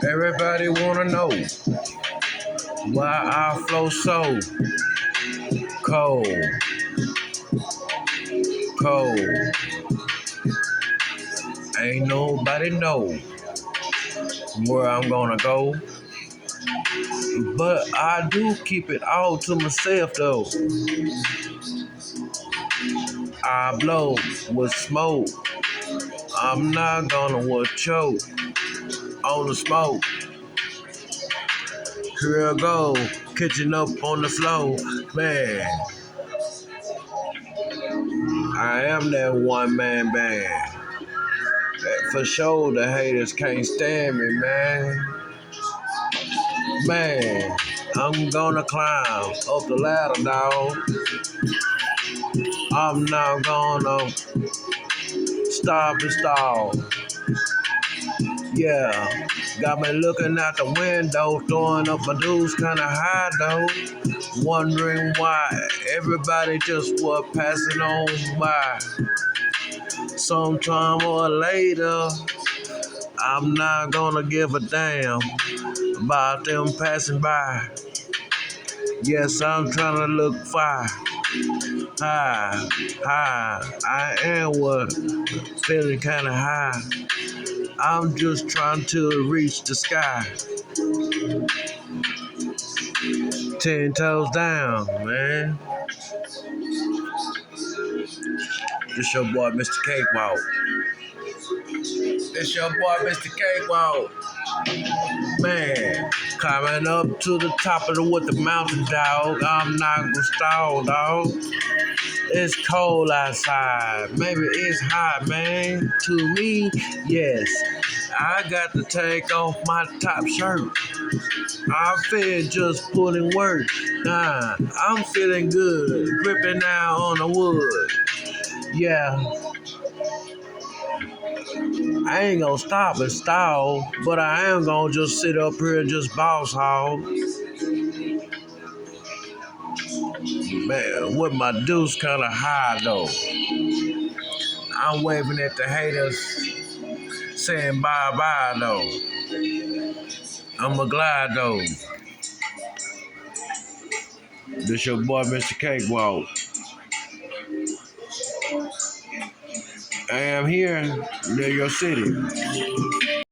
Everybody wanna know why I flow so cold, cold. Ain't nobody know where I'm gonna go, but I do keep it all to myself though. I blow with smoke. I'm not gonna choke on the smoke. Here I go, catching up on the flow, man. I am that one man band. For sure, the haters can't stand me, man. Man, I'm gonna climb up the ladder, dog. I'm not gonna stop and stall. Yeah, got me looking out the window, throwing up my dudes kinda high though. Wondering why everybody just was passing on by. Sometime or later, I'm not gonna give a damn about them passing by. Yes, I'm trying to look fire. High, high. I am feeling kinda high. I'm just trying to reach the sky. 10 toes down, man. This your boy, Mr. Cakewalk. This your boy, Mr. Cakewalk. Man, climbing up to the top of the mountain, dog. I'm not gonna stall, dog. It's cold outside. Maybe it's hot, man. To me, yes. I got to take off my top shirt. I feel just putting work. Nah, I'm feeling good. Gripping now on the wood. Yeah. I ain't gonna stop and stall, but I am gonna just sit up here and just boss hog. Man, with my deuce kinda high though. I'm waving at the haters, saying bye-bye though. I'ma glide though. This your boy, Mr. Cakewalk. I am here near your city.